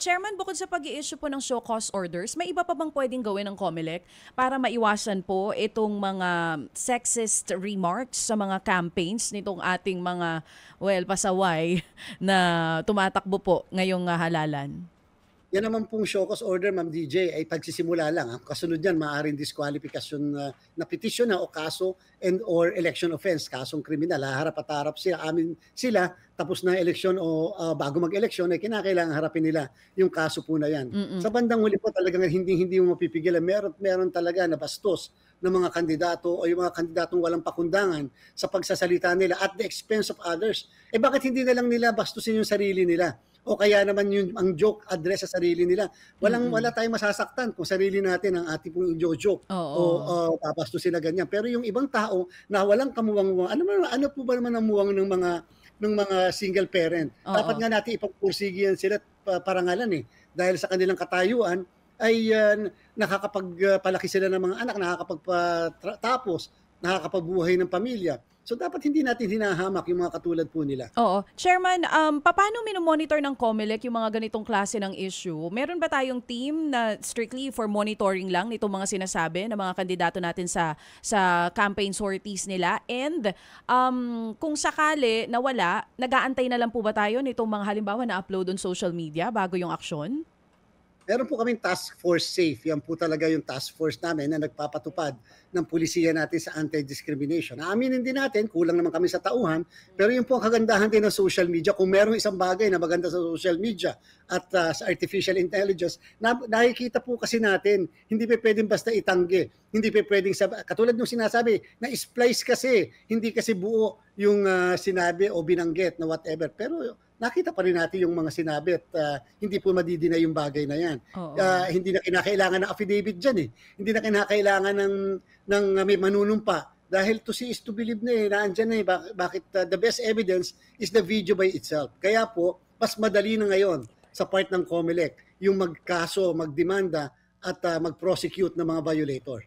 Chairman, bukod sa pag-i-issue po ng show cause orders, may iba pa bang pwedeng gawin ng COMELEC para maiwasan po itong mga sexist remarks sa mga campaigns nitong ating mga, well, pasaway na tumatakbo po ngayong halalan? Yan naman pong show cause order, Ma'am DJ, ay pagsisimula lang. Kasunod yan, maaaring disqualification na petisyon na o kaso and or election offense, kasong kriminal. Harap at harap sila, tapos na eleksyon o bago mag-eleksyon, ay kinakailangan harapin nila yung kaso po na yan. Mm-mm. Sa bandang huli po talagang hindi mo mapipigilan. Meron talaga na bastos ng mga kandidato o yung mga kandidatong walang pakundangan sa pagsasalita nila at the expense of others. Bakit hindi na lang nila bastusin yung sarili nila? O kaya naman yung ang joke address sa sarili nila. Wala tayong masasaktan kung sarili natin ang ating pong joke o Oo. papastusin na ganyan. Pero yung ibang tao na walang kamuwang-muwang, ano po ba naman ang muwang ng mga single parent? Dapat Oo. nga natin ipagpursigi yan sila parangalan dahil sa kanilang katayuan ay nakakapagpalaki sila ng mga anak, nakakapagpatapos, nakakapagbuhay ng pamilya. So dapat hindi natin hinahamak yung mga katulad po nila. Oo. Chairman, paano minomonitor ng COMELEC yung mga ganitong klase ng issue? Meron ba tayong team na strictly for monitoring lang nitong mga sinasabi ng mga kandidato natin sa campaign sorties nila? And kung sakali na wala, nag-aantay na lang po ba tayo nitong mga halimbawa na upload on social media bago yung aksyon? Meron po kaming task force SAFE. Yan po talaga yung task force namin na nagpapatupad ng pulisiya natin sa anti-discrimination. Aaminin din natin, kulang naman kami sa tauhan, pero yun po ang kagandahan din ng social media. Kung merong isang bagay na maganda sa social media at sa artificial intelligence, nakikita po kasi natin, hindi pa pwedeng basta itanggi. Hindi pa pwedeng, katulad nung sinasabi, na splice kasi, hindi kasi buo yung sinabi o binanggit na whatever. Pero nakita pa rin natin yung mga sinabi at hindi po madidina yung bagay na yan. Oo. Hindi na kinakailangan ng affidavit dyan Hindi na kinakailangan ng may manunumpa. Dahil to see is to believe naandyan Bakit the best evidence is the video by itself. Kaya po, mas madali na ngayon sa part ng COMELEC yung magkaso, magdemanda at mag-prosecute ng mga violator.